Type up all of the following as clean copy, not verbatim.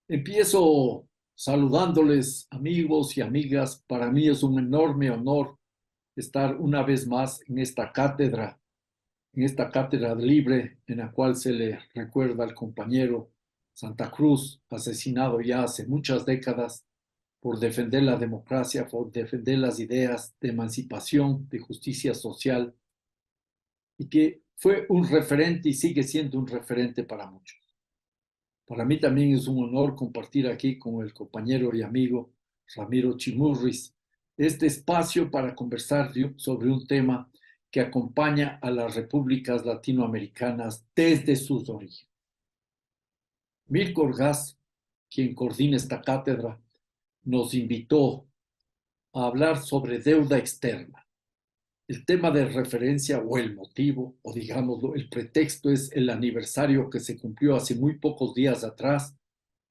Empiezo saludándoles, amigos y amigas. Para mí es un enorme honor estar una vez más en esta cátedra libre en la cual se le recuerda al compañero Santa Cruz, asesinado ya hace muchas décadas por defender la democracia, por defender las ideas de emancipación, de justicia social, y que fue un referente y sigue siendo un referente para muchos. Para mí también es un honor compartir aquí con el compañero y amigo Ramiro Chimurris este espacio para conversar sobre un tema que acompaña a las repúblicas latinoamericanas desde sus orígenes. Mirko Orgaz, quien coordina esta cátedra, nos invitó a hablar sobre deuda externa. El tema de referencia o el motivo, o digámoslo, el pretexto es el aniversario que se cumplió hace muy pocos días atrás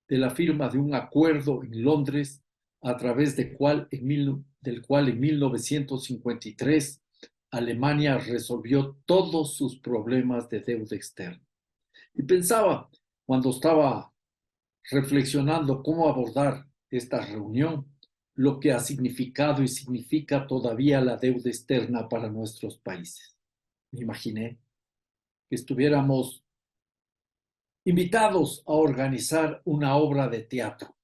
de la firma de un acuerdo en Londres a través del cual en 1953 Alemania resolvió todos sus problemas de deuda externa. Y pensaba, cuando estaba reflexionando cómo abordar esta reunión, lo que ha significado y significa todavía la deuda externa para nuestros países. Me imaginé que estuviéramos invitados a organizar una obra de teatro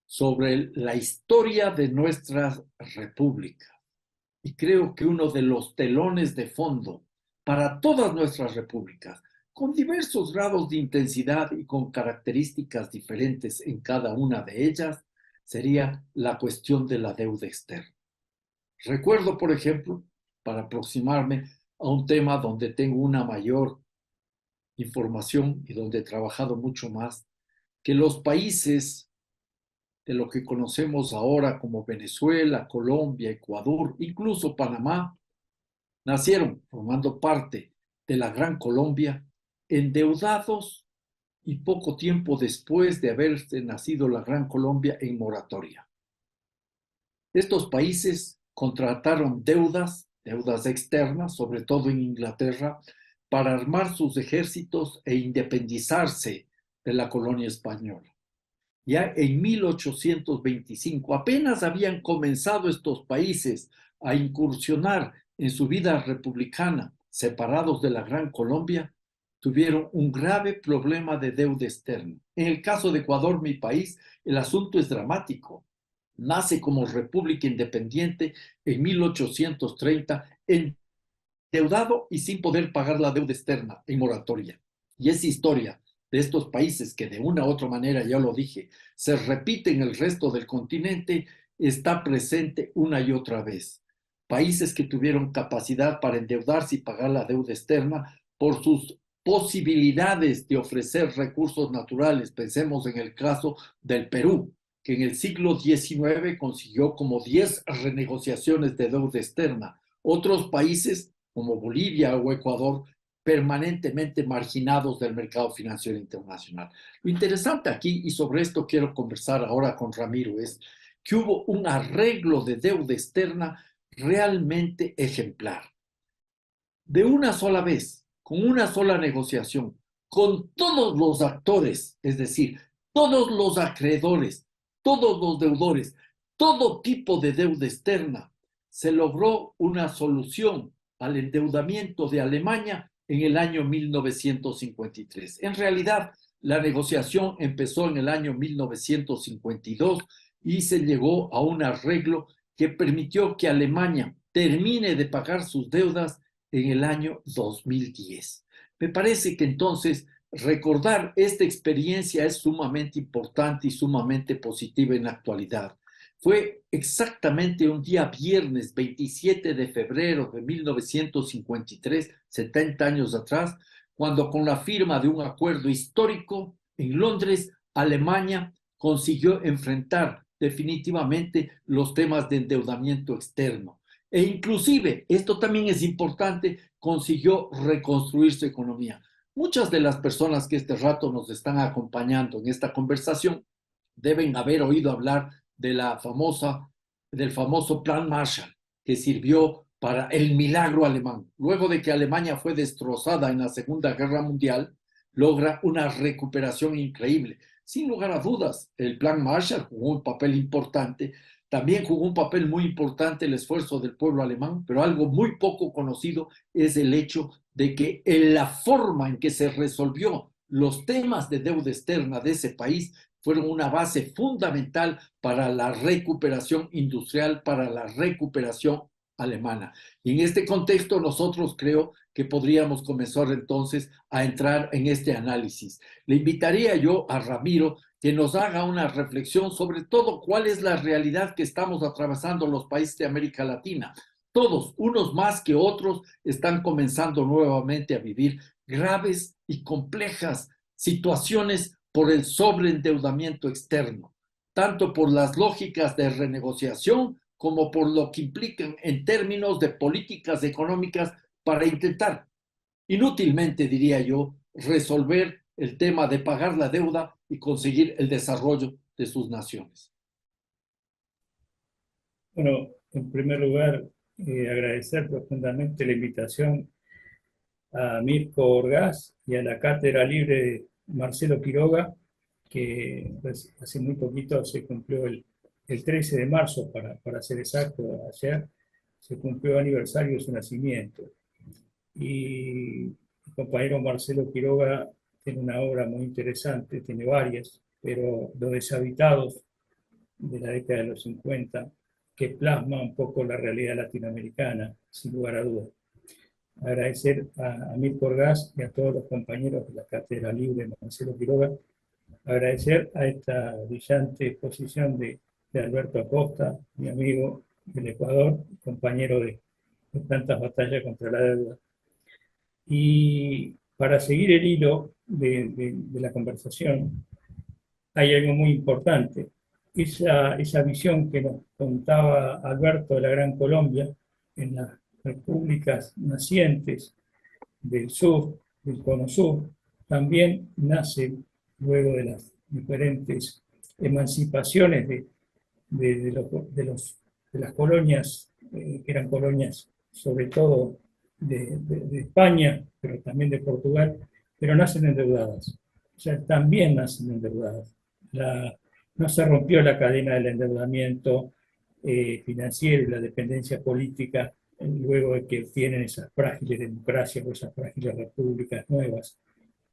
sobre la historia de nuestra república. Y creo que uno de los telones de fondo para todas nuestras repúblicas, con diversos grados de intensidad y con características diferentes en cada una de ellas, sería la cuestión de la deuda externa. Recuerdo, por ejemplo, para aproximarme a un tema donde tengo una mayor información y donde he trabajado mucho más, que los países de lo que conocemos ahora como Venezuela, Colombia, Ecuador, incluso Panamá, nacieron formando parte de la Gran Colombia, endeudados y poco tiempo después de haberse nacido la Gran Colombia en moratoria. Estos países contrataron deudas externas, sobre todo en Inglaterra, para armar sus ejércitos e independizarse de la colonia española. Ya en 1825 apenas habían comenzado estos países a incursionar en su vida republicana, separados de la Gran Colombia, tuvieron un grave problema de deuda externa. En el caso de Ecuador, mi país, el asunto es dramático. Nace como república independiente en 1830, endeudado y sin poder pagar la deuda externa en moratoria. Y esa historia de estos países que de una u otra manera, ya lo dije, se repite en el resto del continente, está presente una y otra vez. Países que tuvieron capacidad para endeudarse y pagar la deuda externa por sus posibilidades de ofrecer recursos naturales. Pensemos en el caso del Perú, que en el siglo XIX consiguió como 10 renegociaciones de deuda externa. Otros países como Bolivia o Ecuador permanentemente marginados del mercado financiero internacional. Lo interesante aquí, y sobre esto quiero conversar ahora con Ramiro, es que hubo un arreglo de deuda externa realmente ejemplar. De una sola vez, con una sola negociación, con todos los actores, es decir, todos los acreedores, todos los deudores, todo tipo de deuda externa, se logró una solución al endeudamiento de Alemania en el año 1953. En realidad, la negociación empezó en el año 1952 y se llegó a un arreglo que permitió que Alemania termine de pagar sus deudas en el año 2010. Me parece que entonces recordar esta experiencia es sumamente importante y sumamente positiva en la actualidad. Fue exactamente un día viernes 27 de febrero de 1953, 70 años atrás, cuando con la firma de un acuerdo histórico en Londres, Alemania consiguió enfrentar definitivamente los temas de endeudamiento externo. E inclusive, esto también es importante, consiguió reconstruir su economía. Muchas de las personas que este rato nos están acompañando en esta conversación deben haber oído hablar de del famoso Plan Marshall, que sirvió para el milagro alemán. Luego de que Alemania fue destrozada en la Segunda Guerra Mundial, logra una recuperación increíble. Sin lugar a dudas, el Plan Marshall jugó un papel importante. También jugó un papel muy importante el esfuerzo del pueblo alemán, pero algo muy poco conocido es el hecho de que en la forma en que se resolvió los temas de deuda externa de ese país fueron una base fundamental para la recuperación industrial, para la recuperación alemana. Y en este contexto nosotros creo que podríamos comenzar entonces a entrar en este análisis. Le invitaría yo a Ramiro que nos haga una reflexión sobre todo cuál es la realidad que estamos atravesando los países de América Latina. Todos, unos más que otros, están comenzando nuevamente a vivir graves y complejas situaciones por el sobreendeudamiento externo, tanto por las lógicas de renegociación como por lo que implican en términos de políticas económicas para intentar, inútilmente diría yo, resolver el tema de pagar la deuda y conseguir el desarrollo de sus naciones. Bueno, en primer lugar, agradecer profundamente la invitación a Mirko Orgaz y a la Cátedra Libre Marcelo Quiroga, que pues, hace muy poquito se cumplió el 13 de marzo, para ser exacto, ayer, se cumplió el aniversario de su nacimiento. Y el compañero Marcelo Quiroga tiene una obra muy interesante, tiene varias, pero Los Deshabitados, de la década de los 50, que plasma un poco la realidad latinoamericana, sin lugar a dudas. Agradecer a Mirko Orgaz y a todos los compañeros de la Cátedra Libre Marcelo Quiroga, agradecer a esta brillante exposición de Alberto Acosta, mi amigo del Ecuador, compañero de tantas batallas contra la deuda. Y para seguir el hilo de la conversación, hay algo muy importante. Esa visión que nos contaba Alberto de la Gran Colombia, en las repúblicas nacientes del sur, del cono sur, también nace luego de las diferentes emancipaciones de las colonias, que eran colonias sobre todo de España, pero también de Portugal, pero nacen endeudadas. O sea, también nacen endeudadas. No se rompió la cadena del endeudamiento financiero y la dependencia política luego de que tienen esas frágiles democracias o esas frágiles repúblicas nuevas,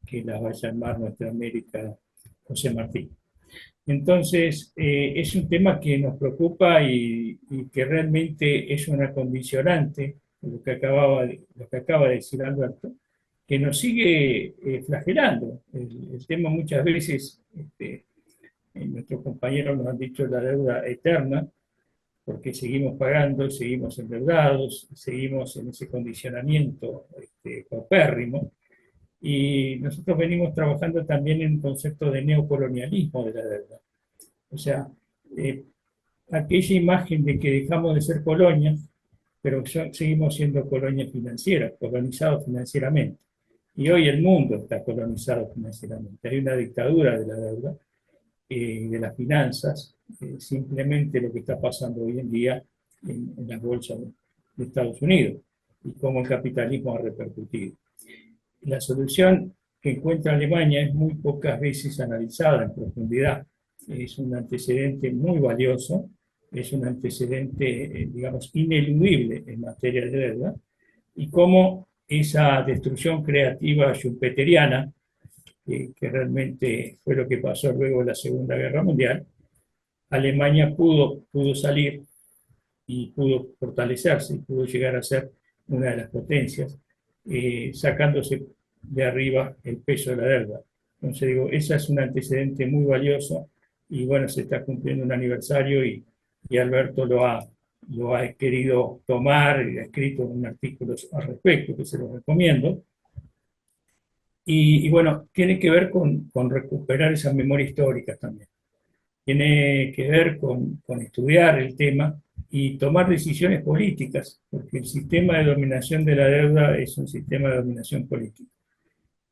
que las va a llamar nuestra América José Martí. Entonces, es un tema que nos preocupa y que realmente es una condicionante, lo que acaba de decir Alberto, que nos sigue flagelando. El tema muchas veces, nuestros compañeros nos han dicho la deuda eterna, porque seguimos pagando, seguimos endeudados, seguimos en ese condicionamiento paupérrimo. Y nosotros venimos trabajando también en un concepto de neocolonialismo de la deuda. O sea, aquella imagen de que dejamos de ser colonias, pero seguimos siendo colonias financieras, colonizados financieramente. Y hoy el mundo está colonizado financieramente. Hay una dictadura de la deuda, de las finanzas, simplemente lo que está pasando hoy en día en las bolsas de Estados Unidos y cómo el capitalismo ha repercutido. La solución que encuentra Alemania es muy pocas veces analizada en profundidad. Es un antecedente muy valioso, es un antecedente, digamos, ineludible en materia de deuda, y cómo esa destrucción creativa schumpeteriana, que realmente fue lo que pasó luego de la Segunda Guerra Mundial, Alemania pudo salir y pudo fortalecerse, y pudo llegar a ser una de las potencias, sacándose de arriba el peso de la deuda. Entonces digo, ese es un antecedente muy valioso y bueno, se está cumpliendo un aniversario y Alberto lo ha querido tomar y ha escrito un artículo al respecto que se lo recomiendo. Y bueno, tiene que ver con recuperar esa memoria histórica también. Tiene que ver con estudiar el tema y tomar decisiones políticas, porque el sistema de dominación de la deuda es un sistema de dominación política.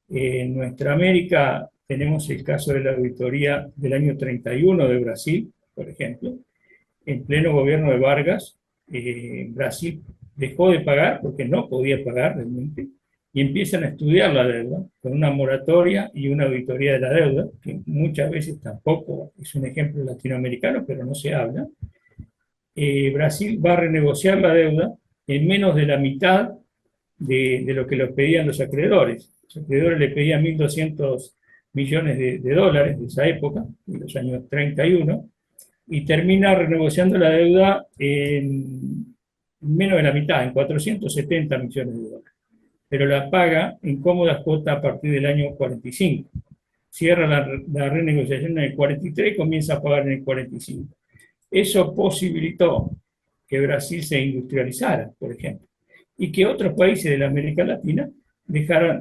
En nuestra América tenemos el caso de la auditoría del año 31 de Brasil, por ejemplo. En pleno gobierno de Vargas, Brasil dejó de pagar porque no podía pagar realmente, y empiezan a estudiar la deuda con una moratoria y una auditoría de la deuda, que muchas veces tampoco es un ejemplo latinoamericano, pero no se habla. Brasil va a renegociar la deuda en menos de la mitad de lo que los pedían los acreedores. Los acreedores le pedían 1.200 millones de dólares de esa época, de los años 31, y termina renegociando la deuda en menos de la mitad, en 470 millones de dólares. Pero la paga en cómodas cuotas a partir del año 45. Cierra la renegociación en el 43 y comienza a pagar en el 45. Eso posibilitó que Brasil se industrializara, por ejemplo, y que otros países de la América Latina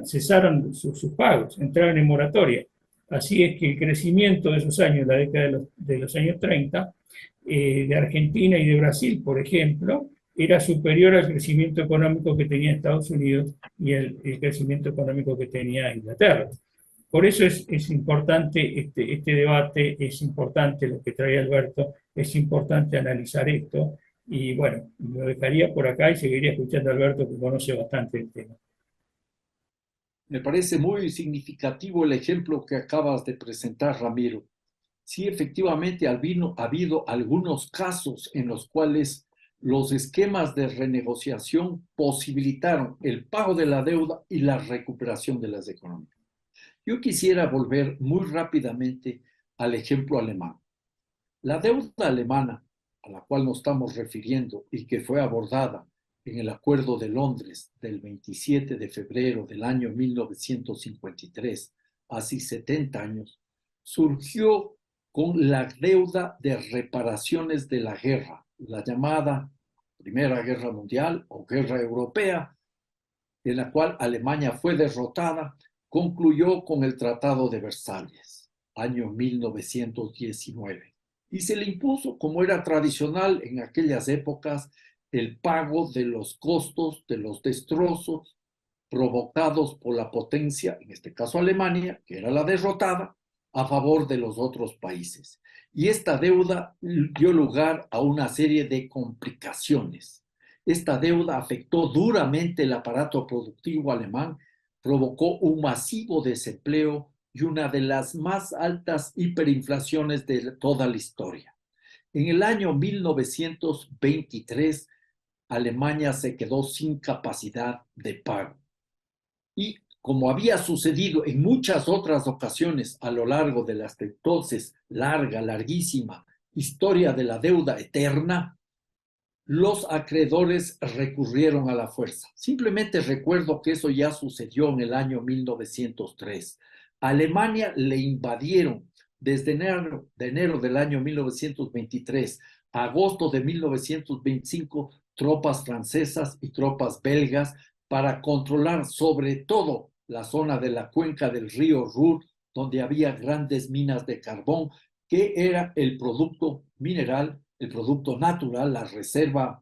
cesaran sus pagos, entraran en moratoria. Así es que el crecimiento de esos años, la década de los años 30, de Argentina y de Brasil, por ejemplo, era superior al crecimiento económico que tenía Estados Unidos y el crecimiento económico que tenía Inglaterra. Por eso es importante este debate, es importante lo que trae Alberto, es importante analizar esto. Y bueno, lo dejaría por acá y seguiría escuchando a Alberto, que conoce bastante el tema. Me parece muy significativo el ejemplo que acabas de presentar, Ramiro. Sí, efectivamente ha habido algunos casos en los cuales los esquemas de renegociación posibilitaron el pago de la deuda y la recuperación de las economías. Yo quisiera volver muy rápidamente al ejemplo alemán. La deuda alemana, a la cual nos estamos refiriendo y que fue abordada en el Acuerdo de Londres del 27 de febrero del año 1953, hace 70 años, surgió con la deuda de reparaciones de la guerra, la llamada Primera Guerra Mundial o Guerra Europea, en la cual Alemania fue derrotada, concluyó con el Tratado de Versalles, año 1919, y se le impuso, como era tradicional en aquellas épocas, el pago de los costos de los destrozos provocados por la potencia, en este caso Alemania, que era la derrotada, a favor de los otros países. Y esta deuda dio lugar a una serie de complicaciones. Esta deuda afectó duramente el aparato productivo alemán, provocó un masivo desempleo y una de las más altas hiperinflaciones de toda la historia. En el año 1923, Alemania se quedó sin capacidad de pago. Y como había sucedido en muchas otras ocasiones a lo largo de la hasta entonces larguísima historia de la deuda eterna, los acreedores recurrieron a la fuerza. Simplemente recuerdo que eso ya sucedió en el año 1903. A Alemania le invadieron desde enero del año 1923 a agosto de 1925 tropas francesas y tropas belgas para controlar sobre todo la zona de la cuenca del río Ruhr, donde había grandes minas de carbón, que era el producto mineral, el producto natural, la reserva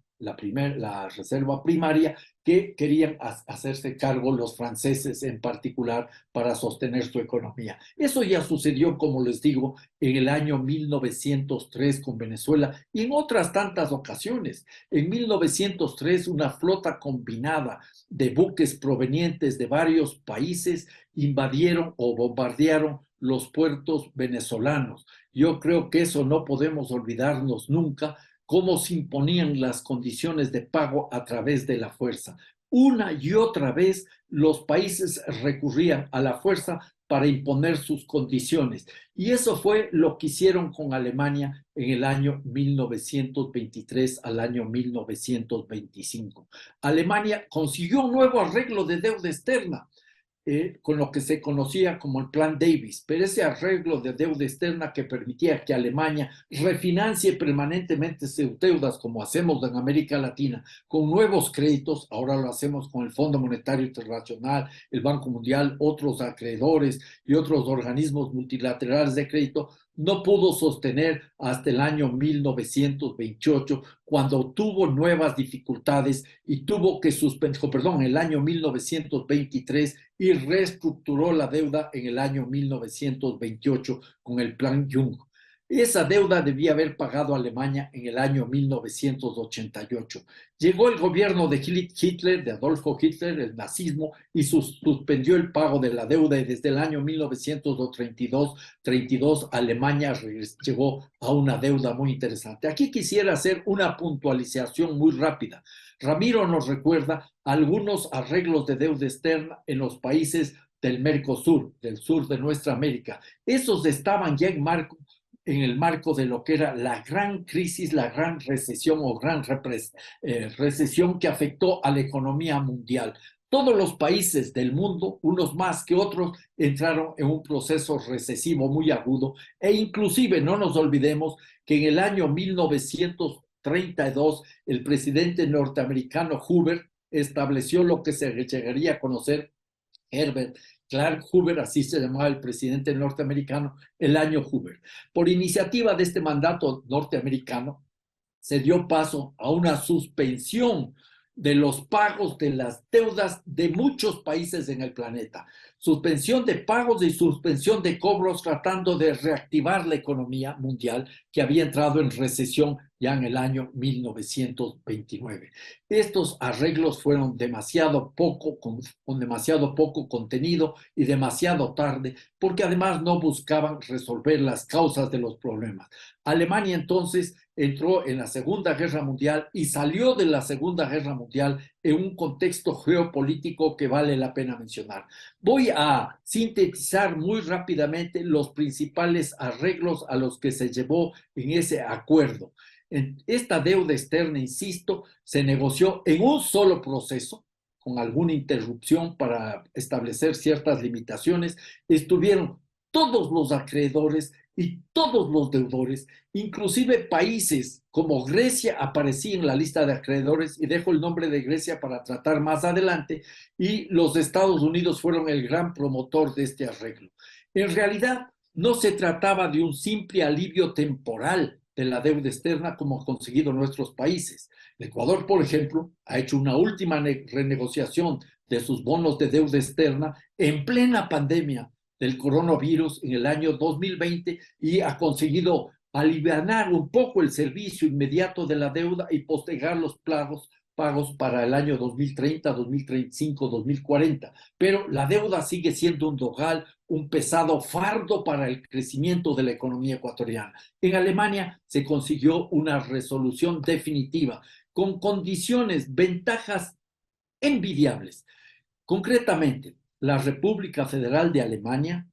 primaria que querían hacerse cargo los franceses en particular para sostener su economía. Eso ya sucedió, como les digo, en el año 1903 con Venezuela y en otras tantas ocasiones. En 1903 una flota combinada de buques provenientes de varios países invadieron o bombardearon los puertos venezolanos. Yo creo que eso no podemos olvidarnos nunca, cómo se imponían las condiciones de pago a través de la fuerza. Una y otra vez los países recurrían a la fuerza para imponer sus condiciones. Y eso fue lo que hicieron con Alemania en el año 1923 al año 1925. Alemania consiguió un nuevo arreglo de deuda externa, con lo que se conocía como el Plan Davis, pero ese arreglo de deuda externa que permitía que Alemania refinancie permanentemente sus deudas, como hacemos en América Latina, con nuevos créditos. Ahora lo hacemos con el Fondo Monetario Internacional, el Banco Mundial, otros acreedores y otros organismos multilaterales de crédito. No pudo sostener hasta el año 1928, cuando tuvo nuevas dificultades y tuvo que el año 1923, y reestructuró la deuda en el año 1928 con el Plan Jung. Esa deuda debía haber pagado Alemania en el año 1988. Llegó el gobierno de Hitler, de Adolfo Hitler, el nazismo, y suspendió el pago de la deuda, y desde el año 1932 Alemania llegó a una deuda muy interesante. Aquí quisiera hacer una puntualización muy rápida. Ramiro nos recuerda algunos arreglos de deuda externa en los países del Mercosur, del sur de nuestra América. Esos estaban ya en el marco de lo que era la gran crisis, la gran recesión o gran recesión que afectó a la economía mundial. Todos los países del mundo, unos más que otros, entraron en un proceso recesivo muy agudo, e inclusive no nos olvidemos que en el año 1932 el presidente norteamericano Hoover estableció lo que se llegaría a conocer Herbert Clark Hoover, así se llamaba el presidente norteamericano, el año Hoover. Por iniciativa de este mandato norteamericano, se dio paso a una suspensión de los pagos de las deudas de muchos países en el planeta. Suspensión de pagos y suspensión de cobros, tratando de reactivar la economía mundial que había entrado en recesión ya en el año 1929. Estos arreglos fueron demasiado poco, con demasiado poco contenido y demasiado tarde, porque además no buscaban resolver las causas de los problemas. Alemania entonces entró en la Segunda Guerra Mundial y salió de la Segunda Guerra Mundial en un contexto geopolítico que vale la pena mencionar. Voy a sintetizar muy rápidamente los principales arreglos a los que se llevó en ese acuerdo. Esta deuda externa, insisto, se negoció en un solo proceso, con alguna interrupción para establecer ciertas limitaciones. Estuvieron todos los acreedores y todos los deudores, inclusive países como Grecia aparecía en la lista de acreedores, y dejo el nombre de Grecia para tratar más adelante, y los Estados Unidos fueron el gran promotor de este arreglo. En realidad, no se trataba de un simple alivio temporal de la deuda externa como han conseguido nuestros países. El Ecuador, por ejemplo, ha hecho una última renegociación de sus bonos de deuda externa en plena pandemia del coronavirus en el año 2020, y ha conseguido alivianar un poco el servicio inmediato de la deuda y postergar los pagos para el año 2030, 2035, 2040. Pero la deuda sigue siendo un dogal, un pesado fardo para el crecimiento de la economía ecuatoriana. En Alemania se consiguió una resolución definitiva con condiciones, ventajas envidiables. Concretamente, la República Federal de Alemania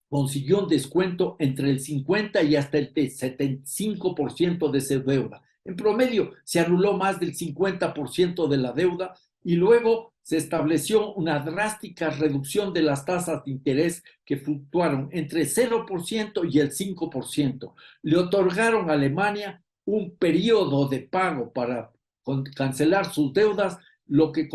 consiguió un descuento entre el 50 y hasta el 75% de su deuda. En promedio, se anuló más del 50% de la deuda, y luego se estableció una drástica reducción de las tasas de interés que fluctuaron entre 0% y el 5%. Le otorgaron a Alemania un periodo de pago para cancelar sus deudas, lo que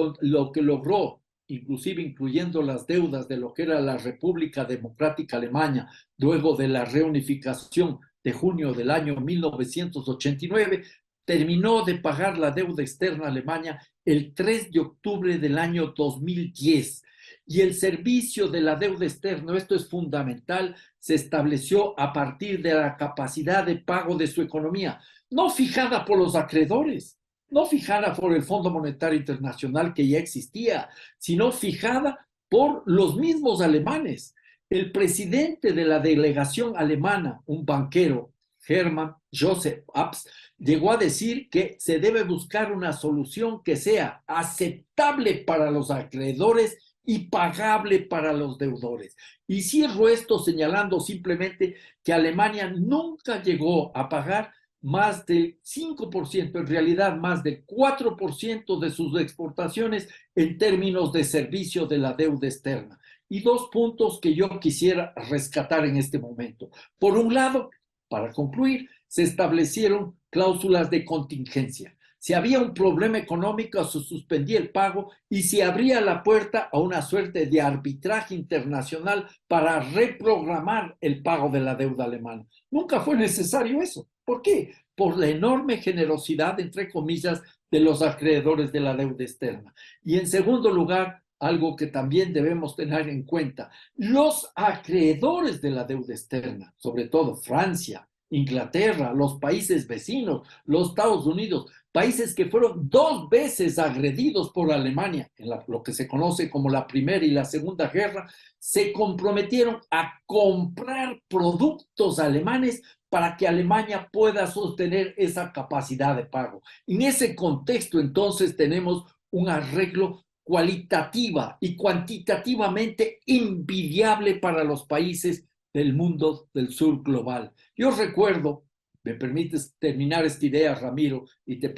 logró, inclusive incluyendo las deudas de lo que era la República Democrática Alemana, luego de la reunificación de junio del año 1989, terminó de pagar la deuda externa alemana el 3 de octubre del año 2010. Y el servicio de la deuda externa, esto es fundamental, se estableció a partir de la capacidad de pago de su economía, no fijada por los acreedores, no fijada por el Fondo Monetario Internacional, que ya existía, sino fijada por los mismos alemanes. El presidente de la delegación alemana, un banquero, Hermann Joseph Abs, llegó a decir que se debe buscar una solución que sea aceptable para los acreedores y pagable para los deudores. Y cierro esto señalando simplemente que Alemania nunca llegó a pagar más del 5%, en realidad más del 4% de sus exportaciones en términos de servicio de la deuda externa. Y dos puntos que yo quisiera rescatar en este momento. Por un lado, para concluir, se establecieron cláusulas de contingencia. Si había un problema económico, se suspendía el pago y se abría la puerta a una suerte de arbitraje internacional para reprogramar el pago de la deuda alemana. Nunca fue necesario eso. ¿Por qué? Por la enorme generosidad, entre comillas, de los acreedores de la deuda externa. Y en segundo lugar, algo que también debemos tener en cuenta, los acreedores de la deuda externa, sobre todo Francia, Inglaterra, los países vecinos, los Estados Unidos, países que fueron 2 veces agredidos por Alemania en lo que se conoce como la Primera y la Segunda Guerra, se comprometieron a comprar productos alemanes para que Alemania pueda sostener esa capacidad de pago. En ese contexto, entonces, tenemos un arreglo cualitativa y cuantitativamente envidiable para los países del mundo del sur global. Yo recuerdo, me permites terminar esta idea, Ramiro, y te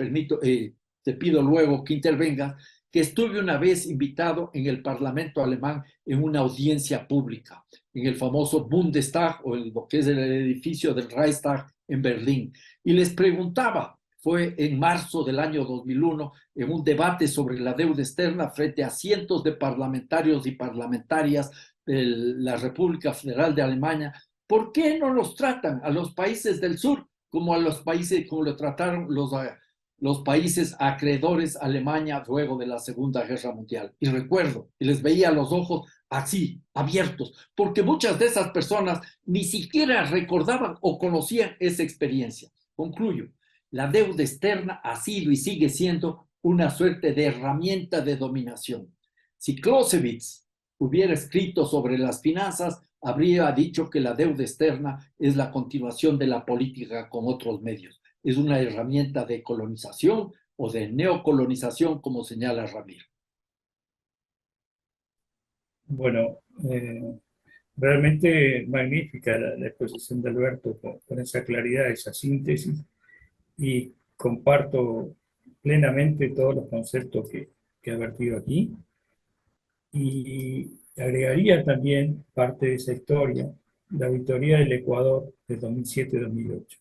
pido luego que intervenga, que estuve una vez invitado en el Parlamento alemán en una audiencia pública, en el famoso Bundestag, o lo que es el edificio del Reichstag en Berlín, y les preguntaba, fue en marzo del año 2001, en un debate sobre la deuda externa frente a cientos de parlamentarios y parlamentarias de la República Federal de Alemania. ¿Por qué no los tratan a los países del sur como a los países, como lo trataron los países acreedores a Alemania luego de la Segunda Guerra Mundial? Y recuerdo, y les veía los ojos así, abiertos, porque muchas de esas personas ni siquiera recordaban o conocían esa experiencia. Concluyo. La deuda externa ha sido y sigue siendo una suerte de herramienta de dominación. Si Clausewitz hubiera escrito sobre las finanzas, habría dicho que la deuda externa es la continuación de la política con otros medios. Es una herramienta de colonización o de neocolonización, como señala Ramiro. Bueno, realmente magnífica la exposición de Alberto con esa claridad, esa síntesis, y comparto plenamente todos los conceptos que ha vertido aquí. Y agregaría también parte de esa historia, la auditoría del Ecuador de 2007-2008,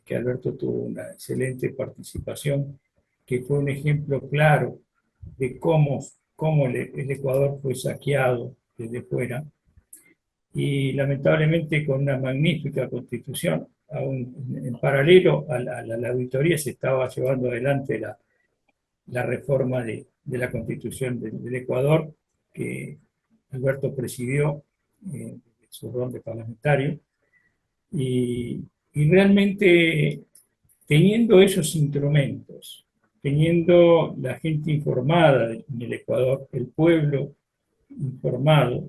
que Alberto tuvo una excelente participación, que fue un ejemplo claro de cómo el Ecuador fue saqueado desde fuera, y lamentablemente con una magnífica constitución. Aún en paralelo a la auditoría se estaba llevando adelante la reforma de la constitución del Ecuador, que Alberto presidió su rol de parlamentario, y, y realmente teniendo esos instrumentos, teniendo la gente informada en el Ecuador, el pueblo informado,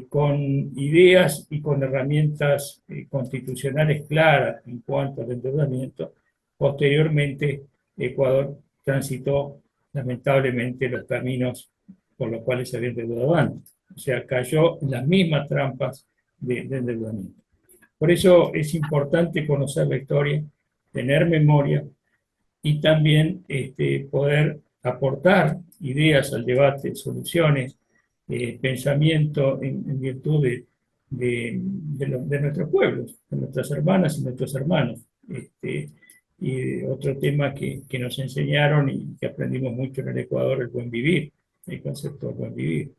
con ideas y con herramientas constitucionales claras en cuanto al endeudamiento, posteriormente Ecuador transitó lamentablemente los caminos por los cuales se había endeudado antes. O sea, cayó en las mismas trampas de endeudamiento. Por eso es importante conocer la historia, tener memoria y también poder aportar ideas al debate, soluciones, pensamiento en virtud de nuestros pueblos, de nuestras hermanas y nuestros hermanos. Y otro tema que nos enseñaron y que aprendimos mucho en el Ecuador, el buen vivir, el concepto del buen vivir.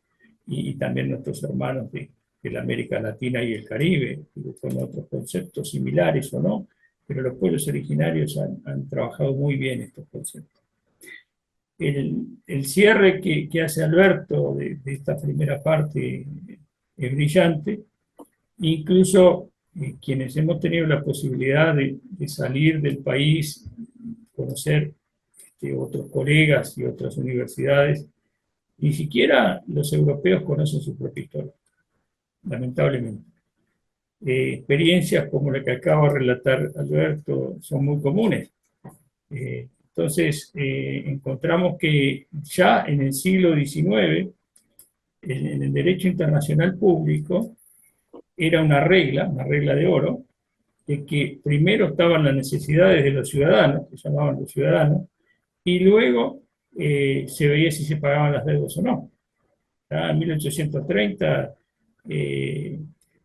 Y también nuestros hermanos de la América Latina y el Caribe, con otros conceptos similares o no, pero los pueblos originarios han trabajado muy bien estos conceptos. El cierre que hace Alberto de esta primera parte es brillante. Incluso quienes hemos tenido la posibilidad de salir del país, conocer otros colegas y otras universidades, ni siquiera los europeos conocen su propia historia, lamentablemente. Experiencias como la que acaba de relatar Alberto son muy comunes. Entonces, encontramos que ya en el siglo XIX, en el derecho internacional público, era una regla de oro, de que primero estaban las necesidades de los ciudadanos, que llamaban los ciudadanos, y luego se veía si se pagaban las deudas o no. Ya en 1830,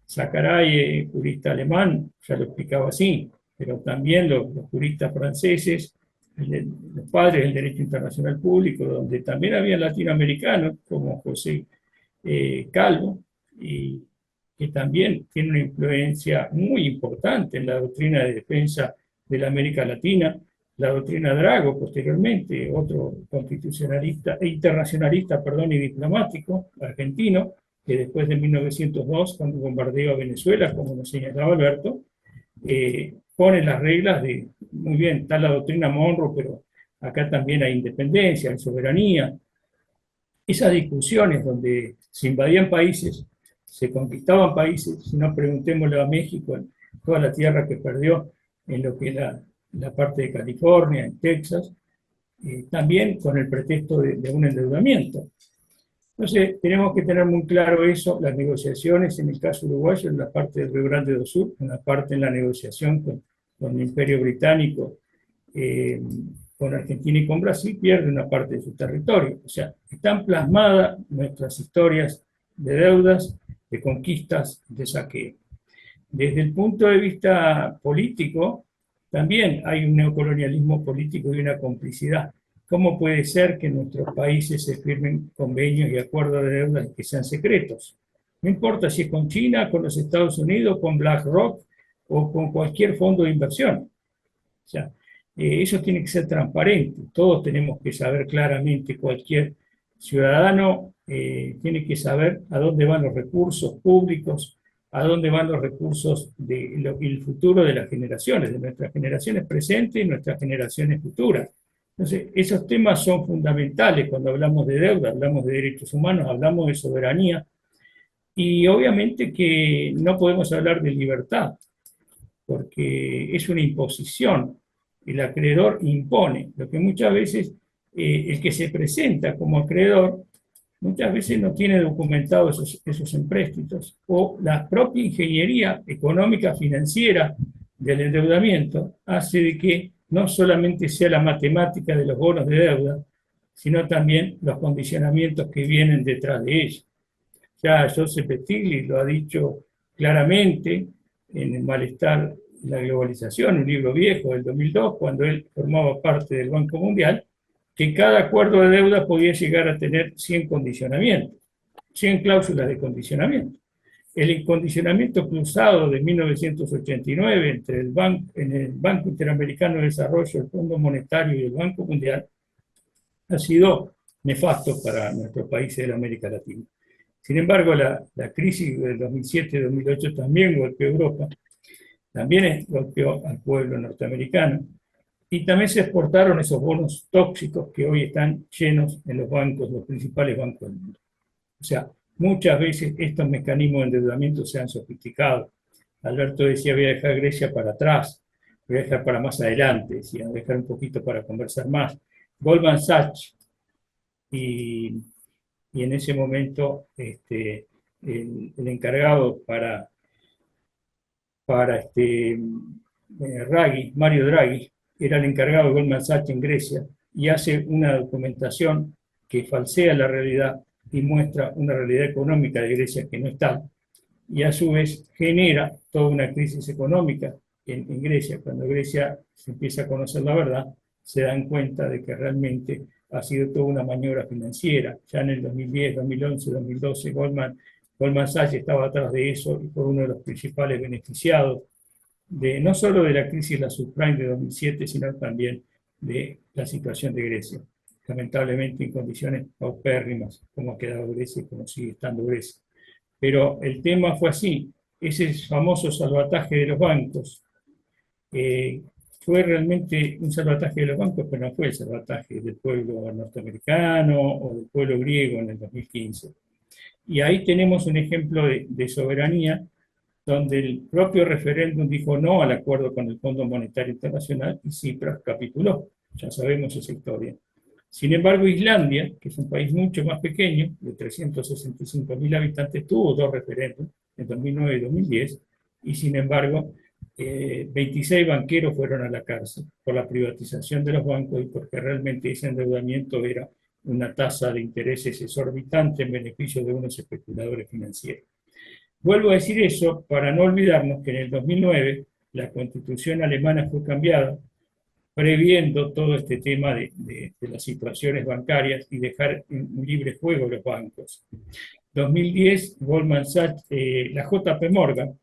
Zacharias, jurista alemán, ya lo explicaba así, pero también los juristas franceses, los padres del derecho internacional público, donde también había latinoamericanos como José Calvo, y que también tiene una influencia muy importante en la doctrina de defensa de la América Latina, la doctrina Drago posteriormente, otro constitucionalista, internacionalista, perdón, y diplomático argentino, que después de 1902, cuando bombardeó a Venezuela, como nos señalaba Alberto, pone las reglas de, muy bien, está la doctrina Monroe, pero acá también hay independencia, hay soberanía. Esas discusiones donde se invadían países, se conquistaban países, si no preguntémosle a México, en toda la tierra que perdió en lo que es la parte de California, en Texas, también con el pretexto de un endeudamiento. Entonces, tenemos que tener muy claro eso, las negociaciones, en el caso uruguayo, en la parte del Río Grande do Sul, en la parte en la negociación con el Imperio Británico, con Argentina y con Brasil, pierde una parte de su territorio. O sea, están plasmadas nuestras historias de deudas, de conquistas, de saqueo. Desde el punto de vista político, también hay un neocolonialismo político y una complicidad. ¿Cómo puede ser que en nuestros países se firmen convenios y acuerdos de deuda que sean secretos? No importa si es con China, con los Estados Unidos, con BlackRock o con cualquier fondo de inversión. O sea, eso tiene que ser transparente. Todos tenemos que saber claramente, cualquier ciudadano tiene que saber a dónde van los recursos públicos, a dónde van los recursos del futuro de las generaciones, de nuestras generaciones presentes y nuestras generaciones futuras. Entonces, esos temas son fundamentales cuando hablamos de deuda, hablamos de derechos humanos, hablamos de soberanía, y obviamente que no podemos hablar de libertad, porque es una imposición. El acreedor impone, lo que muchas veces el que se presenta como acreedor muchas veces no tiene documentados esos empréstitos, o la propia ingeniería económica financiera del endeudamiento hace de que no solamente sea la matemática de los bonos de deuda, sino también los condicionamientos que vienen detrás de ella. Ya Joseph Stiglitz lo ha dicho claramente en El malestar de la globalización, un libro viejo del 2002, cuando él formaba parte del Banco Mundial, que cada acuerdo de deuda podía llegar a tener 100 condicionamientos, 100 cláusulas de condicionamiento. El condicionamiento cruzado de 1989 entre el Banco Interamericano de Desarrollo, el Fondo Monetario y el Banco Mundial ha sido nefasto para nuestros países de América Latina. Sin embargo, la crisis del 2007-2008 también golpeó a Europa, también golpeó al pueblo norteamericano, y también se exportaron esos bonos tóxicos que hoy están llenos en los bancos, los principales bancos del mundo. O sea, muchas veces estos mecanismos de endeudamiento se han sofisticado. Alberto decía, voy a dejar Grecia para atrás, voy a dejar para más adelante, decía, voy a dejar un poquito para conversar más. Goldman Sachs, y en ese momento el encargado para Mario Draghi, era el encargado de Goldman Sachs en Grecia, y hace una documentación que falsea la realidad y muestra una realidad económica de Grecia que no está, y a su vez genera toda una crisis económica en Grecia. Cuando Grecia se empieza a conocer la verdad, se dan cuenta de que realmente ha sido toda una maniobra financiera. Ya en el 2010, 2011, 2012, Goldman Sachs estaba atrás de eso y fue uno de los principales beneficiados no solo de la crisis de la subprime de 2007, sino también de la situación de Grecia. Lamentablemente en condiciones paupérrimas, como ha quedado Grecia y como sigue estando Grecia. Pero el tema fue así, ese famoso salvataje de los bancos, fue realmente un salvataje de los bancos, pero no fue el salvataje del pueblo norteamericano o del pueblo griego en el 2015. Y ahí tenemos un ejemplo de soberanía, donde el propio referéndum dijo no al acuerdo con el Fondo Monetario Internacional y Tsipras capituló. Ya sabemos esa historia. Sin embargo, Islandia, que es un país mucho más pequeño, de 365.000 habitantes, tuvo dos referéndums, en 2009 y 2010, y sin embargo, 26 banqueros fueron a la cárcel por la privatización de los bancos y porque realmente ese endeudamiento era una tasa de intereses exorbitante en beneficio de unos especuladores financieros. Vuelvo a decir eso para no olvidarnos que en el 2009 la constitución alemana fue cambiada, previendo todo este tema de las situaciones bancarias y dejar en libre juego los bancos. 2010, Goldman Sachs, la JP Morgan,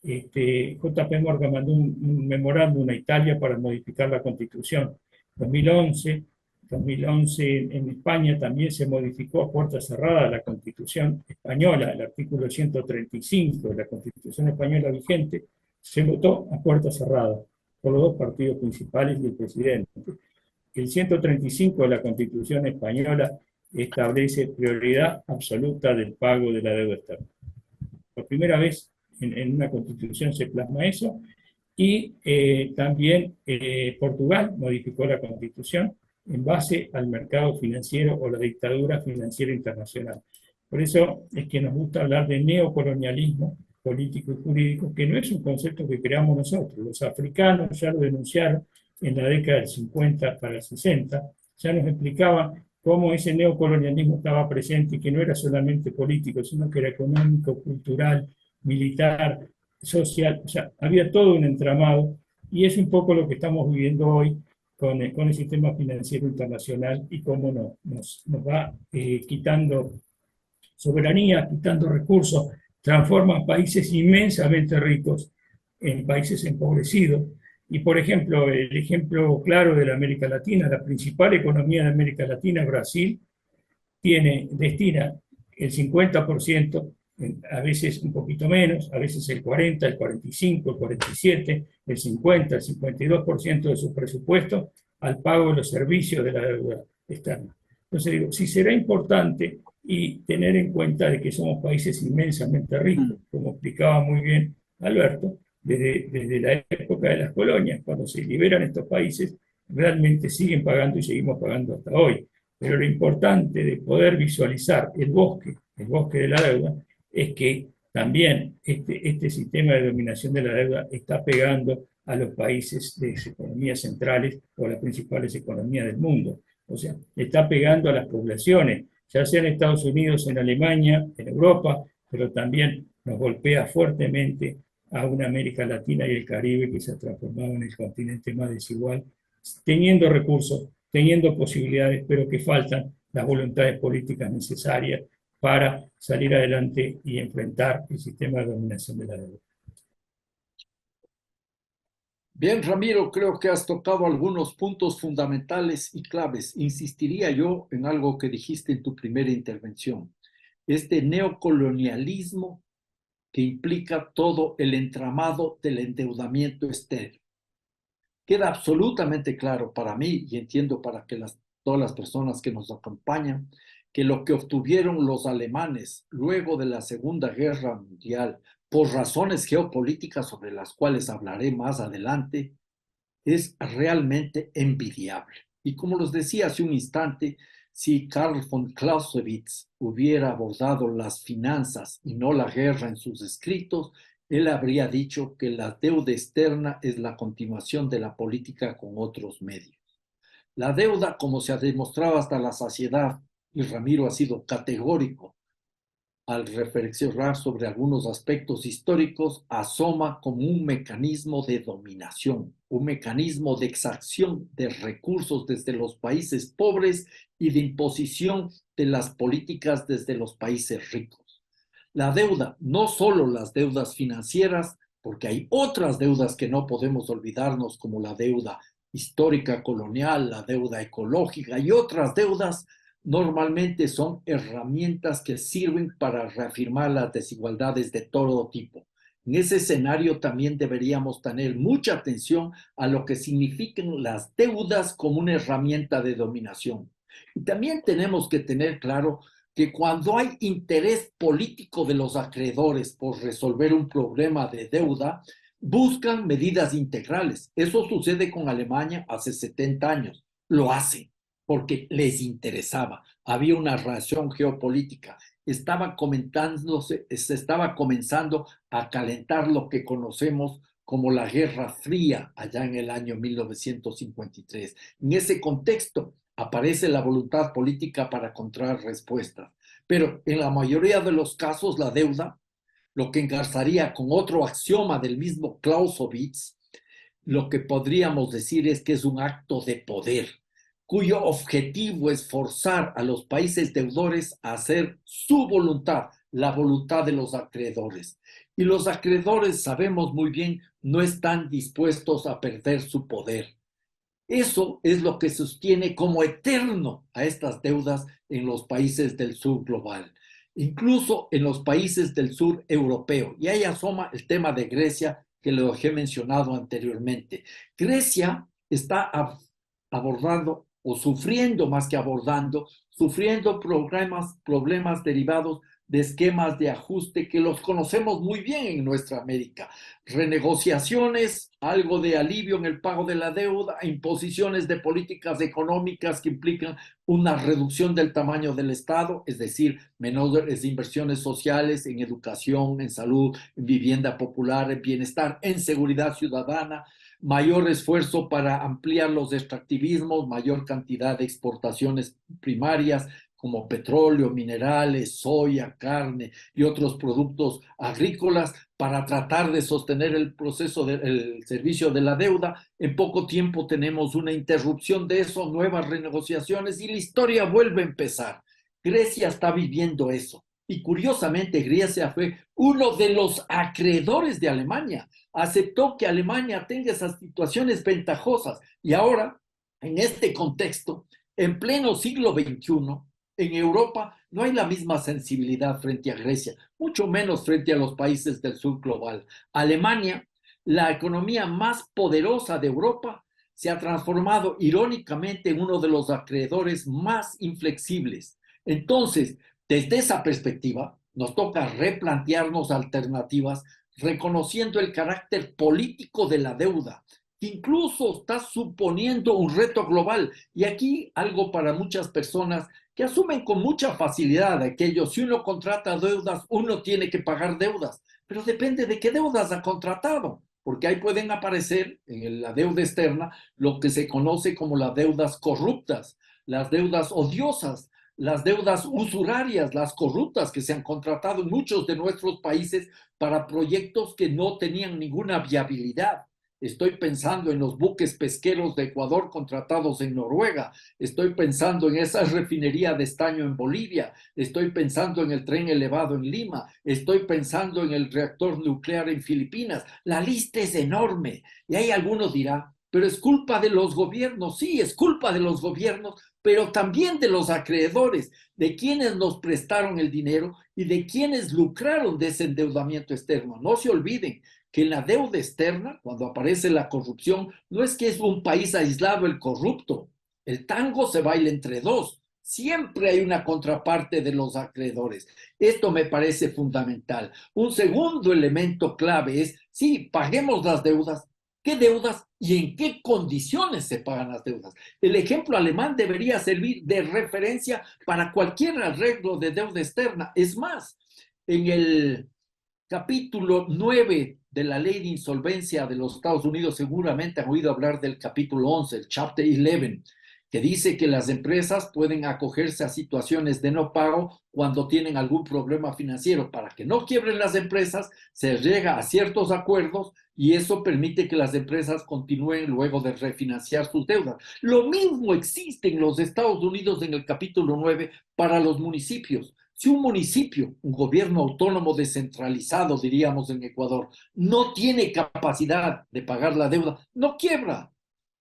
JP Morgan mandó un memorándum a Italia para modificar la constitución. 2011, 2011 en España también se modificó a puerta cerrada la Constitución española, el artículo 135 de la Constitución española vigente, se votó a puerta cerrada por los dos partidos principales y el presidente. El 135 de la Constitución española establece prioridad absoluta del pago de la deuda externa. Por primera vez en una Constitución se plasma eso, y también Portugal modificó la Constitución en base al mercado financiero o la dictadura financiera internacional. Por eso es que nos gusta hablar de neocolonialismo político y jurídico, que no es un concepto que creamos nosotros. Los africanos ya lo denunciaron en la década del 50 para el 60, ya nos explicaban cómo ese neocolonialismo estaba presente y que no era solamente político, sino que era económico, cultural, militar, social. O sea, había todo un entramado, y es un poco lo que estamos viviendo hoy con el sistema financiero internacional y cómo nos va quitando soberanía, quitando recursos, transforma países inmensamente ricos en países empobrecidos. Y por ejemplo, el ejemplo claro de la América Latina, la principal economía de América Latina, Brasil, destina el 50%, a veces un poquito menos, a veces el 40, el 45, el 47, el 50, el 52% de su presupuesto al pago de los servicios de la deuda externa. Entonces digo, sí será importante y tener en cuenta de que somos países inmensamente ricos, como explicaba muy bien Alberto, desde la época de las colonias, cuando se liberan estos países, realmente siguen pagando y seguimos pagando hasta hoy. Pero lo importante de poder visualizar el bosque de la deuda, es que también este sistema de dominación de la deuda está pegando a los países de economías centrales o las principales economías del mundo. O sea, está pegando a las poblaciones, ya sea en Estados Unidos, en Alemania, en Europa, pero también nos golpea fuertemente a una América Latina y el Caribe que se ha transformado en el continente más desigual, teniendo recursos, teniendo posibilidades, pero que faltan las voluntades políticas necesarias para salir adelante y enfrentar el sistema de dominación de la deuda. Bien, Ramiro, creo que has tocado algunos puntos fundamentales y claves. Insistiría yo en algo que dijiste en tu primera intervención. Este neocolonialismo que implica todo el entramado del endeudamiento externo. Queda absolutamente claro para mí, y entiendo para que todas las personas que nos acompañan, que lo que obtuvieron los alemanes luego de la Segunda Guerra Mundial, por razones geopolíticas sobre las cuales hablaré más adelante, es realmente envidiable. Y como les decía hace un instante, si Karl von Clausewitz hubiera abordado las finanzas y no la guerra en sus escritos, él habría dicho que la deuda externa es la continuación de la política con otros medios. La deuda, como se ha demostrado hasta la saciedad, y Ramiro ha sido categórico al reflexionar sobre algunos aspectos históricos, asoma como un mecanismo de dominación, un mecanismo de exacción de recursos desde los países pobres y de imposición de las políticas desde los países ricos. La deuda, no solo las deudas financieras, porque hay otras deudas que no podemos olvidarnos, como la deuda histórica colonial, la deuda ecológica y otras deudas, normalmente son herramientas que sirven para reafirmar las desigualdades de todo tipo. En ese escenario también deberíamos tener mucha atención a lo que significan las deudas como una herramienta de dominación. Y también tenemos que tener claro que cuando hay interés político de los acreedores por resolver un problema de deuda, buscan medidas integrales. Eso sucede con Alemania hace 70 años. Lo hacen porque les interesaba. Había una relación geopolítica. Se estaba comenzando a calentar lo que conocemos como la Guerra Fría, allá en el año 1953. En ese contexto aparece la voluntad política para encontrar respuestas. Pero en la mayoría de los casos, la deuda, lo que engarzaría con otro axioma del mismo Clausewitz, lo que podríamos decir es que es un acto de poder, cuyo objetivo es forzar a los países deudores a hacer su voluntad, la voluntad de los acreedores. Y los acreedores, sabemos muy bien, no están dispuestos a perder su poder. Eso es lo que sostiene como eterno a estas deudas en los países del sur global, incluso en los países del sur europeo. Y ahí asoma el tema de Grecia, que lo he mencionado anteriormente. Grecia está abordando o sufriendo más que abordando, sufriendo problemas derivados de esquemas de ajuste que los conocemos muy bien en nuestra América. Renegociaciones, algo de alivio en el pago de la deuda, imposiciones de políticas económicas que implican una reducción del tamaño del Estado, es decir, menores inversiones sociales en educación, en salud, en vivienda popular, en bienestar, en seguridad ciudadana, mayor esfuerzo para ampliar los extractivismos, mayor cantidad de exportaciones primarias, como petróleo, minerales, soya, carne y otros productos agrícolas para tratar de sostener el proceso del servicio de la deuda. En poco tiempo tenemos una interrupción de eso, nuevas renegociaciones y la historia vuelve a empezar. Grecia está viviendo eso. Y curiosamente, Grecia fue uno de los acreedores de Alemania. Aceptó que Alemania tenga esas situaciones ventajosas. Y ahora, en este contexto, en pleno siglo XXI, en Europa no hay la misma sensibilidad frente a Grecia, mucho menos frente a los países del sur global. Alemania, la economía más poderosa de Europa, se ha transformado irónicamente en uno de los acreedores más inflexibles. Entonces, desde esa perspectiva, nos toca replantearnos alternativas, reconociendo el carácter político de la deuda, que incluso está suponiendo un reto global. Y aquí algo para muchas personas que asumen con mucha facilidad aquello: si uno contrata deudas, uno tiene que pagar deudas, pero depende de qué deudas ha contratado, porque ahí pueden aparecer en la deuda externa lo que se conoce como las deudas corruptas, las deudas odiosas, las deudas usurarias, las corruptas que se han contratado en muchos de nuestros países para proyectos que no tenían ninguna viabilidad. Estoy pensando en los buques pesqueros de Ecuador contratados en Noruega. Estoy pensando en esa refinería de estaño en Bolivia. Estoy pensando en el tren elevado en Lima. Estoy pensando en el reactor nuclear en Filipinas. La lista es enorme. Y hay algunos dirán, pero es culpa de los gobiernos. Sí, es culpa de los gobiernos, pero también de los acreedores, de quienes nos prestaron el dinero y de quienes lucraron de ese endeudamiento externo. No se olviden que en la deuda externa, cuando aparece la corrupción, no es que es un país aislado el corrupto. El tango se baila entre dos. Siempre hay una contraparte de los acreedores. Esto me parece fundamental. Un segundo elemento clave es, sí, paguemos las deudas. ¿Qué deudas y en qué condiciones se pagan las deudas? El ejemplo alemán debería servir de referencia para cualquier arreglo de deuda externa. Es más, en el capítulo 9 de la ley de insolvencia de los Estados Unidos, seguramente han oído hablar del capítulo 11, el Chapter 11, que dice que las empresas pueden acogerse a situaciones de no pago cuando tienen algún problema financiero. Para que no quiebren las empresas, se llega a ciertos acuerdos y eso permite que las empresas continúen luego de refinanciar sus deudas. Lo mismo existe en los Estados Unidos en el capítulo 9 para los municipios. Si un municipio, un gobierno autónomo descentralizado, diríamos en Ecuador, no tiene capacidad de pagar la deuda, no quiebra.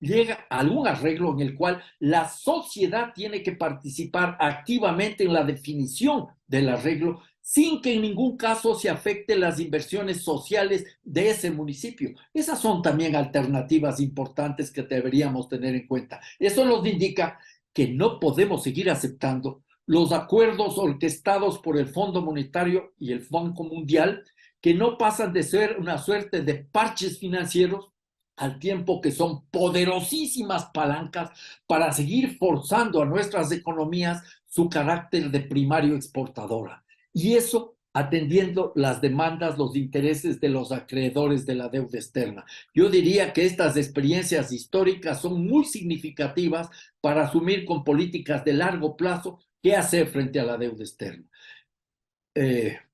Llega a algún arreglo en el cual la sociedad tiene que participar activamente en la definición del arreglo sin que en ningún caso se afecten las inversiones sociales de ese municipio. Esas son también alternativas importantes que deberíamos tener en cuenta. Eso nos indica que no podemos seguir aceptando los acuerdos orquestados por el Fondo Monetario y el Banco Mundial, que no pasan de ser una suerte de parches financieros, al tiempo que son poderosísimas palancas para seguir forzando a nuestras economías su carácter de primario exportadora. Y eso atendiendo las demandas, los intereses de los acreedores de la deuda externa. Yo diría que estas experiencias históricas son muy significativas para asumir con políticas de largo plazo qué hacer frente a la deuda externa.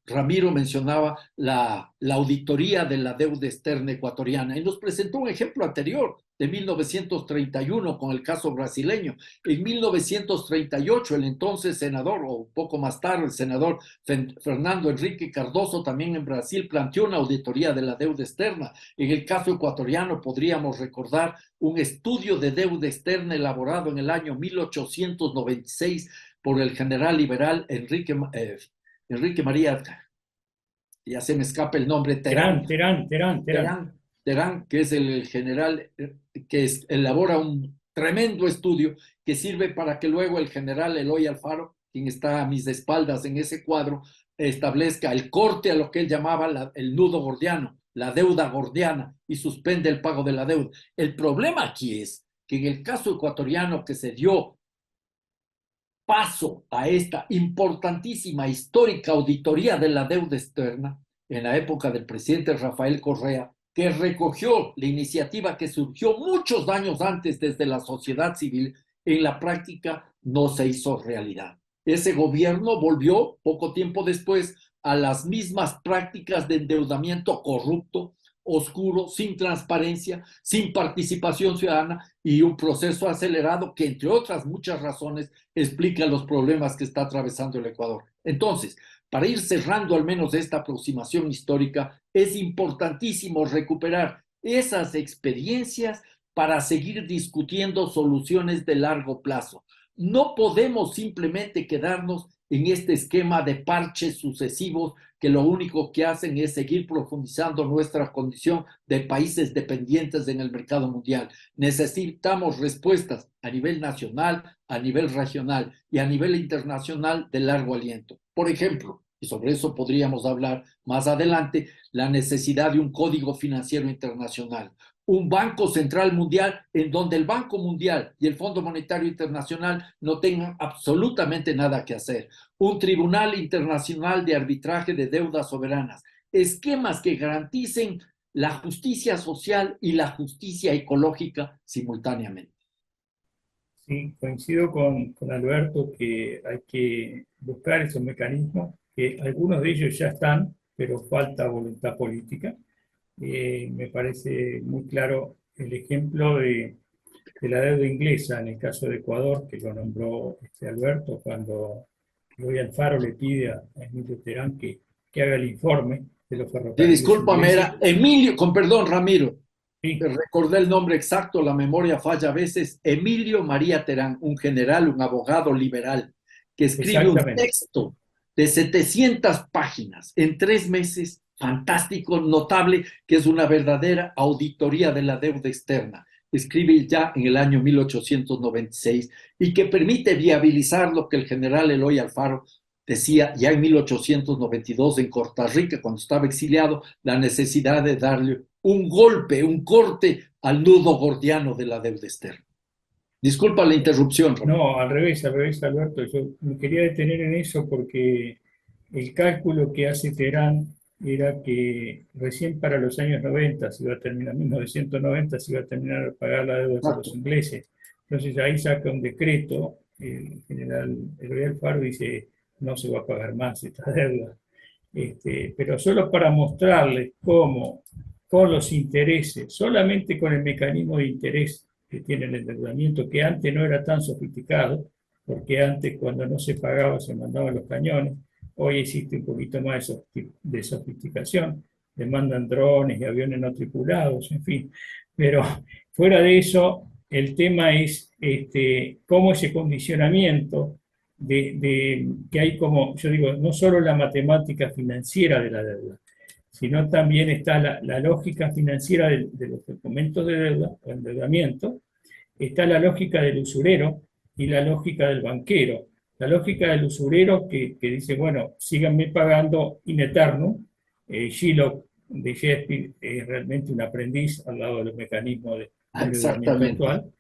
Ramiro mencionaba la auditoría de la deuda externa ecuatoriana y nos presentó un ejemplo anterior de 1931 con el caso brasileño. En 1938 el entonces senador, o un poco más tarde el senador Fernando Henrique Cardoso, también en Brasil, planteó una auditoría de la deuda externa. En el caso ecuatoriano podríamos recordar un estudio de deuda externa elaborado en el año 1896 por el general liberal Enrique María, ya se me escapa el nombre, Terán, que es el general que elabora un tremendo estudio que sirve para que luego el general Eloy Alfaro, quien está a mis espaldas en ese cuadro, establezca el corte a lo que él llamaba el nudo gordiano, la deuda gordiana, y suspende el pago de la deuda. El problema aquí es que en el caso ecuatoriano que se dio paso a esta importantísima, histórica auditoría de la deuda externa en la época del presidente Rafael Correa, que recogió la iniciativa que surgió muchos años antes desde la sociedad civil, en la práctica no se hizo realidad. Ese gobierno volvió poco tiempo después a las mismas prácticas de endeudamiento corrupto, oscuro, sin transparencia, sin participación ciudadana y un proceso acelerado que, entre otras muchas razones, explica los problemas que está atravesando el Ecuador. Entonces, para ir cerrando al menos esta aproximación histórica, es importantísimo recuperar esas experiencias para seguir discutiendo soluciones de largo plazo. No podemos simplemente quedarnos en este esquema de parches sucesivos que lo único que hacen es seguir profundizando nuestra condición de países dependientes en el mercado mundial. Necesitamos respuestas a nivel nacional, a nivel regional y a nivel internacional de largo aliento. Por ejemplo, y sobre eso podríamos hablar más adelante, la necesidad de un código financiero internacional, un Banco Central Mundial en donde el Banco Mundial y el Fondo Monetario Internacional no tengan absolutamente nada que hacer, un Tribunal Internacional de Arbitraje de Deudas Soberanas, esquemas que garanticen la justicia social y la justicia ecológica simultáneamente. Sí, coincido con Alberto que hay que buscar esos mecanismos, que algunos de ellos ya están, pero falta voluntad política. Me parece muy claro el ejemplo de la deuda inglesa en el caso de Ecuador, que lo nombró Alberto, cuando Eloy Alfaro le pide a Emilio Terán que haga el informe de los Sí, ferrocarriles discúlpame, ingleses. era Emilio, con perdón, Ramiro, Sí, recordé el nombre exacto, la memoria falla a veces, Emilio María Terán, un general, un abogado liberal, que escribe un exactamente. texto de 700 páginas en 3 meses, fantástico, notable, que es una verdadera auditoría de la deuda externa. Escribe ya en el año 1896 y que permite viabilizar lo que el general Eloy Alfaro decía ya en 1892 en Costa Rica, cuando estaba exiliado, la necesidad de darle un golpe, un corte al nudo gordiano de la deuda externa. Disculpa la interrupción, Ramiro. No, al revés, Alberto. Yo me quería detener en eso porque el cálculo que hace Terán era que recién para los años 90 se iba a terminar, 1990 se iba a terminar de pagar la deuda con los Exacto. ingleses. Entonces ahí saca un decreto, el general Eloy Alfaro dice, no se va a pagar más esta deuda. Pero solo para mostrarles cómo con los intereses, solamente con el mecanismo de interés que tiene el endeudamiento, que antes no era tan sofisticado, porque antes cuando no se pagaba se mandaban los cañones, hoy existe un poquito más de sofisticación, demandan drones y aviones no tripulados, en fin, pero fuera de eso, el tema es cómo ese condicionamiento que hay como, yo digo, no solo la matemática financiera de la deuda, sino también está la lógica financiera de los documentos de deuda, o endeudamiento, está la lógica del usurero y la lógica del banquero. La lógica del usurero que dice, bueno, síganme pagando in eternum. Shylock de Shakespeare es realmente un aprendiz al lado de los mecanismos de endeudamiento Exactamente. actual.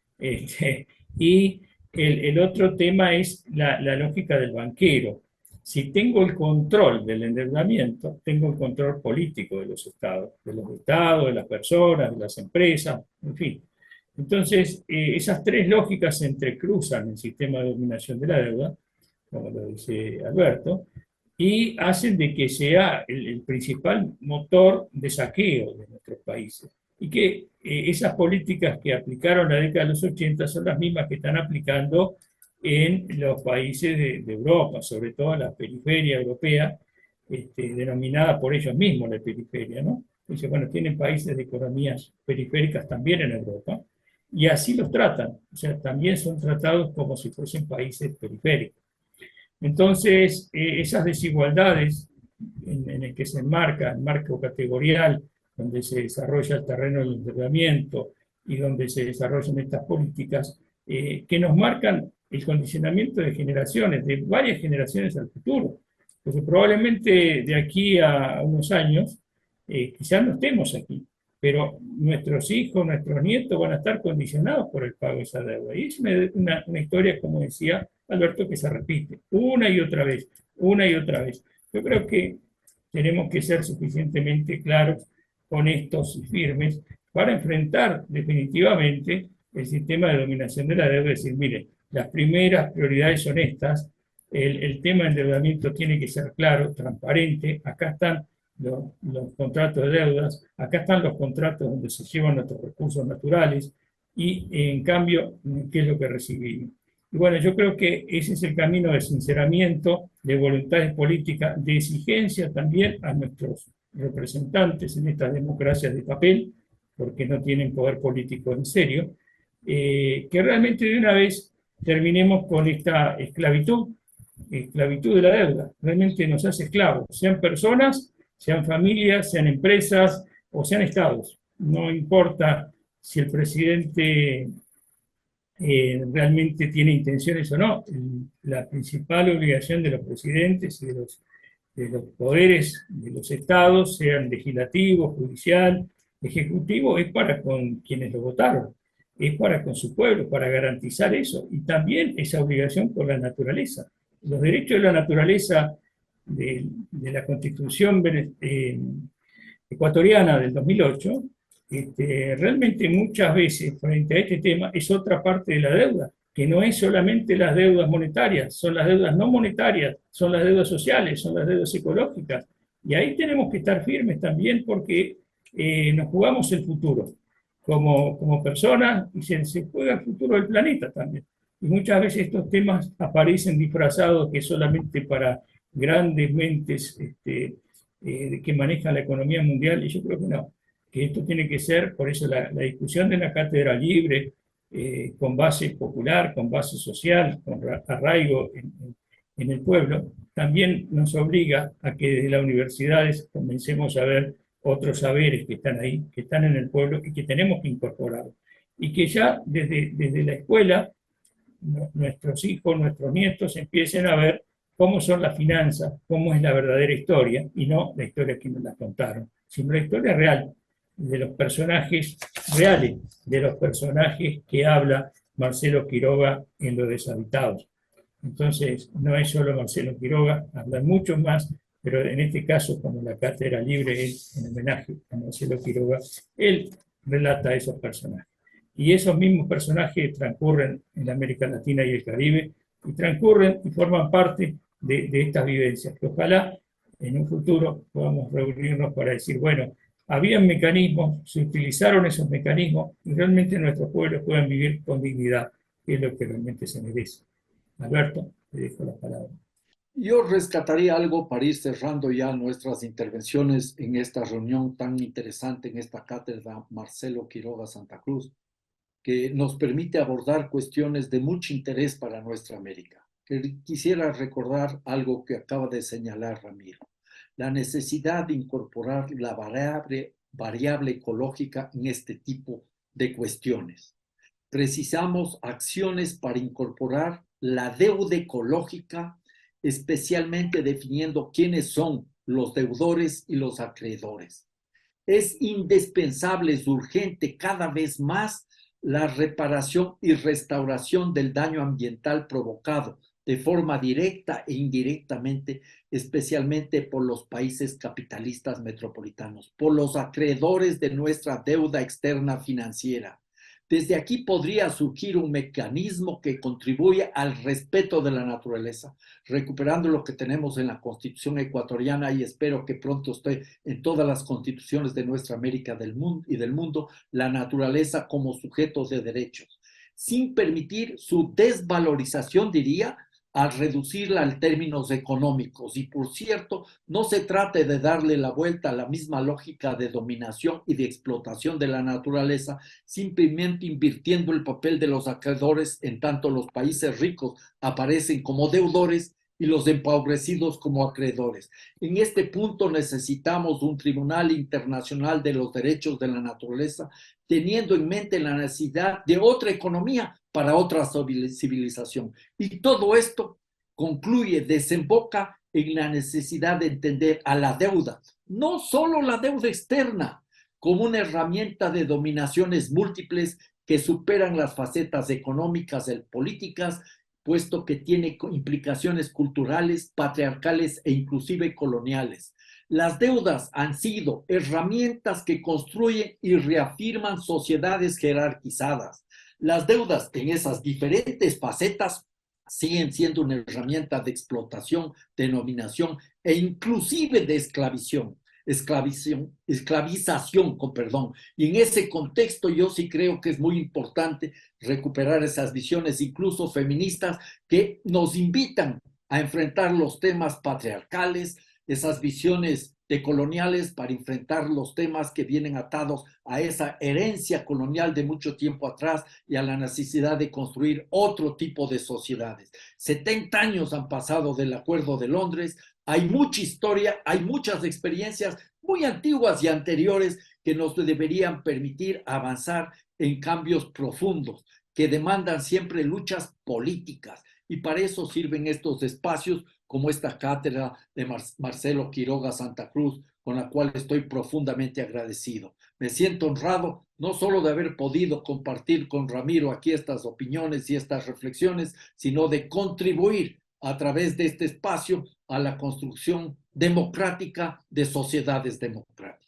Y el otro tema es la lógica del banquero. Si tengo el control del endeudamiento, tengo el control político de los estados, de las personas, de las empresas, en fin. Entonces, esas tres lógicas se entrecruzan en el sistema de dominación de la deuda, como lo dice Alberto, y hacen de que sea el principal motor de saqueo de nuestros países. Y que esas políticas que aplicaron en la década de los 80 son las mismas que están aplicando en los países de Europa, sobre todo en la periferia europea, denominada por ellos mismos la periferia, ¿no? Dice, bueno, tienen países de economías periféricas también en Europa, y así los tratan, o sea, también son tratados como si fuesen países periféricos. Entonces, esas desigualdades en el que se enmarca el marco categorial, donde se desarrolla el terreno del endeudamiento y donde se desarrollan estas políticas, que nos marcan el condicionamiento de generaciones, de varias generaciones al futuro. Porque probablemente de aquí a unos años, quizás no estemos aquí, pero nuestros hijos, nuestros nietos van a estar condicionados por el pago de esa deuda. Y es una historia, como decía Alberto, que se repite una y otra vez, una y otra vez. Yo creo que tenemos que ser suficientemente claros, honestos y firmes para enfrentar definitivamente el sistema de dominación de la deuda. Es decir, mire, las primeras prioridades son estas, el tema de endeudamiento tiene que ser claro, transparente, acá están los contratos de deudas, acá están los contratos donde se llevan nuestros recursos naturales y en cambio, ¿qué es lo que recibimos? Y bueno, yo creo que ese es el camino de sinceramiento, de voluntades políticas, de exigencia también a nuestros representantes en estas democracias de papel, porque no tienen poder político en serio, que realmente de una vez terminemos con esta esclavitud de la deuda. Realmente nos hace esclavos, sean personas, sean familias, sean empresas o sean estados. No importa si el presidente realmente tiene intenciones o no. La principal obligación de los presidentes y de los poderes de los estados, sean legislativo, judicial, ejecutivo, es para con quienes lo votaron, es para con su pueblo, para garantizar eso. Y también esa obligación por la naturaleza. Los derechos de la naturaleza de la Constitución ecuatoriana del 2008, realmente muchas veces frente a este tema es otra parte de la deuda, que no es solamente las deudas monetarias, son las deudas no monetarias, son las deudas sociales, son las deudas ecológicas. Y ahí tenemos que estar firmes también porque nos jugamos el futuro como personas y se juega el futuro del planeta también. Y muchas veces estos temas aparecen disfrazados que solamente para grandes mentes que manejan la economía mundial, y yo creo que no, que esto tiene que ser, por eso la discusión de la cátedra libre, con base popular, con base social, con arraigo en el pueblo, también nos obliga a que desde las universidades comencemos a ver otros saberes que están ahí, que están en el pueblo y que tenemos que incorporar. Y que ya desde la escuela nuestros hijos, nuestros nietos empiecen a ver cómo son las finanzas, cómo es la verdadera historia, y no la historia que nos la contaron, sino la historia real, de los personajes reales, de los personajes que habla Marcelo Quiroga en Los Deshabitados. Entonces, no es solo Marcelo Quiroga, hablan muchos más, pero en este caso, como la cátedra libre es en homenaje a Marcelo Quiroga, él relata a esos personajes. Y esos mismos personajes transcurren en América Latina y el Caribe, y transcurren y forman parte de estas vivencias, que ojalá en un futuro podamos reunirnos para decir, bueno, habían mecanismos, se utilizaron esos mecanismos y realmente nuestros pueblos puedan vivir con dignidad, que es lo que realmente se merece. Alberto, te dejo la palabra. Yo rescataría algo para ir cerrando ya nuestras intervenciones en esta reunión tan interesante, en esta cátedra Marcelo Quiroga Santa Cruz, que nos permite abordar cuestiones de mucho interés para nuestra América. Quisiera recordar algo que acaba de señalar Ramiro, la necesidad de incorporar la variable ecológica en este tipo de cuestiones. Precisamos acciones para incorporar la deuda ecológica, especialmente definiendo quiénes son los deudores y los acreedores. Es indispensable, es urgente cada vez más la reparación y restauración del daño ambiental provocado de forma directa e indirectamente, especialmente por los países capitalistas metropolitanos, por los acreedores de nuestra deuda externa financiera, Desde aquí podría surgir un mecanismo que contribuya al respeto de la naturaleza, recuperando lo que tenemos en la Constitución ecuatoriana, y espero que pronto esté en todas las constituciones de nuestra América del mundo y del mundo, la naturaleza como sujeto de derechos, sin permitir su desvalorización, diría, al reducirla a términos económicos. Y por cierto, no se trata de darle la vuelta a la misma lógica de dominación y de explotación de la naturaleza, simplemente invirtiendo el papel de los acreedores, en tanto los países ricos aparecen como deudores y los empobrecidos como acreedores. En este punto necesitamos un Tribunal Internacional de los Derechos de la Naturaleza, teniendo en mente la necesidad de otra economía para otra civilización. Y todo esto concluye, desemboca en la necesidad de entender a la deuda, no solo la deuda externa, como una herramienta de dominaciones múltiples que superan las facetas económicas y políticas, puesto que tiene implicaciones culturales, patriarcales e inclusive coloniales. Las deudas han sido herramientas que construyen y reafirman sociedades jerarquizadas. Las deudas en esas diferentes facetas siguen siendo una herramienta de explotación, de dominación e inclusive de esclavización, perdón. Y en ese contexto yo sí creo que es muy importante recuperar esas visiones, incluso feministas, que nos invitan a enfrentar los temas patriarcales, esas visiones decoloniales, para enfrentar los temas que vienen atados a esa herencia colonial de mucho tiempo atrás y a la necesidad de construir otro tipo de sociedades. 70 años han pasado del Acuerdo de Londres, hay mucha historia, hay muchas experiencias muy antiguas y anteriores que nos deberían permitir avanzar en cambios profundos que demandan siempre luchas políticas, y para eso sirven estos espacios como esta cátedra de Marcelo Quiroga Santa Cruz, con la cual estoy profundamente agradecido. Me siento honrado no solo de haber podido compartir con Ramiro aquí estas opiniones y estas reflexiones, sino de contribuir a través de este espacio a la construcción democrática de sociedades democráticas.